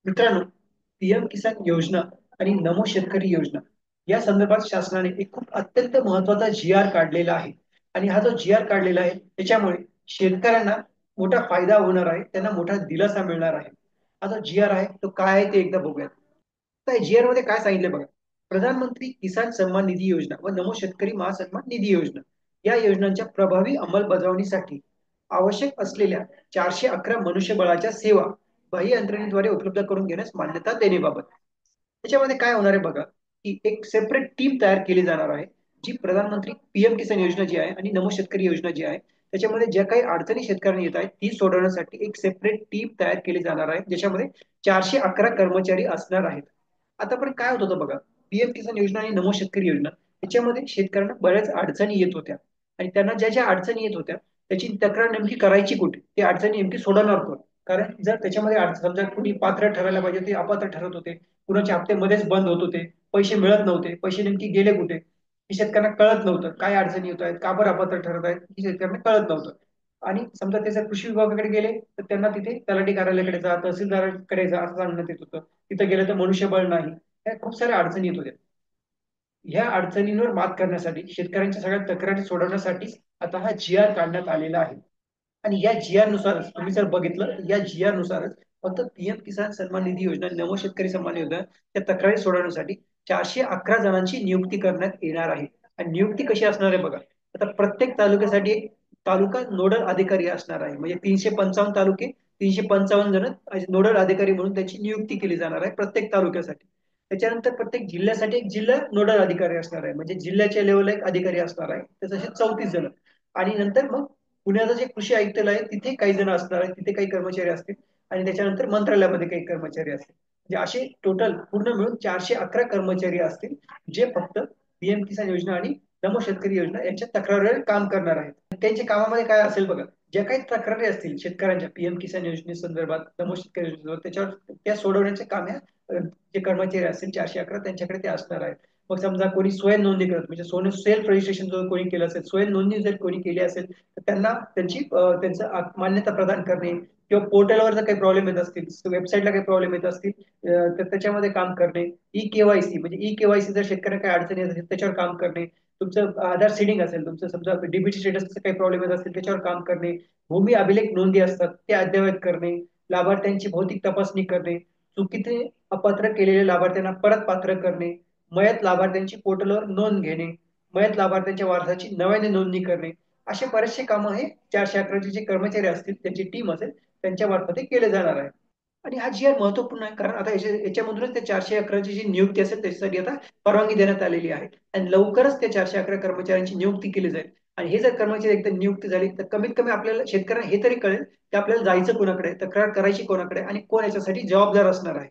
मित्रांनो, पीएम किसान योजना आणि नमो शेतकरी योजना या संदर्भात शासनाने एक खूप अत्यंत महत्वाचा जी आर काढलेला आहे. आणि हा जो जी आर काढलेला आहे त्याच्यामुळे शेतकऱ्यांना मोठा फायदा होणार आहे, त्यांना मोठा दिलासा मिळणार आहे. हा जो जी आर आहे तो काय आहे ते एकदा बघूयात. तर जी आर मध्ये काय सांगितलं बघा. प्रधानमंत्री किसान सन्मान निधी योजना व नमो शेतकरी महासन्मान निधी योजना या योजनांच्या प्रभावी अंमलबजावणीसाठी आवश्यक असलेल्या 411 मनुष्यबळाच्या सेवा बाह्य यंत्रणेद्वारे उपलब्ध करून घेण्यास मान्यता देण्याबाबत. त्याच्यामध्ये काय होणार आहे बघा, की एक सेपरेट टीम तयार केली जाणार आहे, जी प्रधानमंत्री पीएम किसान योजना जी आहे आणि नमो शेतकरी योजना जी आहे त्याच्यामध्ये ज्या काही अडचणी शेतकऱ्यांना येत आहेत ती सोडवण्यासाठी एक सेपरेट टीम तयार केली जाणार आहे, ज्याच्यामध्ये 411 कर्मचारी असणार आहेत. आता पण काय होत होतं बघा, पीएम किसान योजना आणि नमो शेतकरी योजना याच्यामध्ये शेतकऱ्यांना बऱ्याच अडचणी येत होत्या. आणि त्यांना ज्या ज्या अडचणी येत होत्या त्याची तक्रार नेमकी करायची कुठे, ती अडचणी नेमकी सोडवणार कोण. कारण जर त्याच्यामध्ये समजा कुणी पात्र ठरायला पाहिजे ते अपात्र ठरत होते, कुणाचे हप्ते मध्येच बंद होत होते, पैसे मिळत नव्हते, पैसे नेमके गेले कुठे हे शेतकऱ्यांना कळत नव्हतं. काय अडचणी येत आहेत, का बरं अपात्र ठरत आहेत हे शेतकऱ्यांना कळत नव्हतं. आणि समजा ते जर कृषी विभागाकडे गेले तर त्यांना तिथे तलाठी कार्यालयाकडे जा, तहसीलदाराकडे जा असं सांगण्यात येत होतं. तिथं गेलं तर मनुष्यबळ नाही, या खूप साऱ्या अडचणी येत होत्या. ह्या अडचणींवर मात करण्यासाठी, शेतकऱ्यांच्या सगळ्या तक्रारी सोडवण्यासाठी आता हा जी आर काढण्यात आलेला आहे. आणि या जी आर नुसारच तुम्ही जर बघितलं, या जी आर नुसारच फक्त पीएम किसान सन्मान निधी योजना, नमो शेतकरी सन्मान योजना त्या तक्रारी सोडवण्यासाठी 411 जणांची नियुक्ती करण्यात येणार आहे. आणि नियुक्ती कशी असणार आहे बघा. आता प्रत्येक तालुक्यासाठी एक तालुका नोडल अधिकारी असणार आहे. म्हणजे 355 तालुके, 355 जण नोडल अधिकारी म्हणून त्याची नियुक्ती केली जाणार आहे प्रत्येक तालुक्यासाठी. त्याच्यानंतर प्रत्येक जिल्ह्यासाठी एक जिल्हा नोडल अधिकारी असणार आहे, म्हणजे जिल्ह्याच्या लेवलला एक अधिकारी असणार आहे, तर तसे 34 जण. आणि नंतर मग पुण्याचं जे कृषी आयुक्तालय आहे तिथे काही जण असणार आहेत, तिथे काही कर्मचारी असतील. आणि त्याच्यानंतर मंत्रालयामध्ये काही कर्मचारी असतील. म्हणजे असे टोटल पूर्ण मिळून 411 कर्मचारी असतील, जे फक्त पीएम किसान योजना आणि नमो शेतकरी योजना यांच्या तक्रारीवर काम करणार आहेत. त्यांच्या कामामध्ये काय असेल बघा, ज्या काही तक्रारी असतील शेतकऱ्यांच्या पीएम किसान योजनेसंदर्भात, नमो शेतकरी योजनेसंदर्भात, त्याच्यावर त्या सोडवण्याचे काम जे कर्मचारी असतील 411 त्यांच्याकडे ते असणार आहे. मग समजा कोणी स्वयं नोंदणी करत, म्हणजे सोनं सेल्फ रजिस्ट्रेशन जर कोणी केलं असेल, स्वयं नोंदणी जर कोणी केली असेल तर त्यांना त्यांचं मान्यता प्रदान करणे, किंवा पोर्टलवर जर काही प्रॉब्लेम येत असतील, वेबसाईटला काही प्रॉब्लेम येत असतील तर त्याच्यामध्ये काम करणे. ई केवायसी म्हणजे ई केवायसी जर शेतकऱ्यांना काही अडचणी येत असेल त्याच्यावर काम करणे. तुमचं आधार सीडिंग असेल, तुमचं समजा डीबीटी स्टेटसचं काही प्रॉब्लेम येत असतील त्याच्यावर काम करणे. भूमी अभिलेख नोंदी असतात ते अद्ययावत करणे. लाभार्थ्यांची भौतिक तपासणी करणे. चुकीचे अपात्र केलेल्या लाभार्थ्यांना परत पात्र करणे. मयत लाभार्थ्यांची पोर्टलवर नोंद घेणे. मयत लाभार्थ्यांच्या वारसाची नव्याने नोंदणी करणे. असे बरेचसे कामं हे 411 जे कर्मचारी असतील, त्यांची टीम असेल, त्यांच्या मार्फत केले जाणार आहे. आणि हा जी आर महत्वपूर्ण आहे, कारण आता याच्यामधूनच त्या 411 जी नियुक्ती असेल त्याच्यासाठी आता परवानगी देण्यात आलेली आहे. आणि लवकरच त्या 411 कर्मचाऱ्यांची नियुक्ती केली जाईल. आणि हे जर कर्मचारी एकदा नियुक्ती झाली तर कमीत कमी आपल्याला शेतकऱ्यांना हे तरी कळेल की आपल्याला जायचं कोणाकडे, तक्रार करायची कोणाकडे, आणि कोण याच्यासाठी जबाबदार असणार आहे.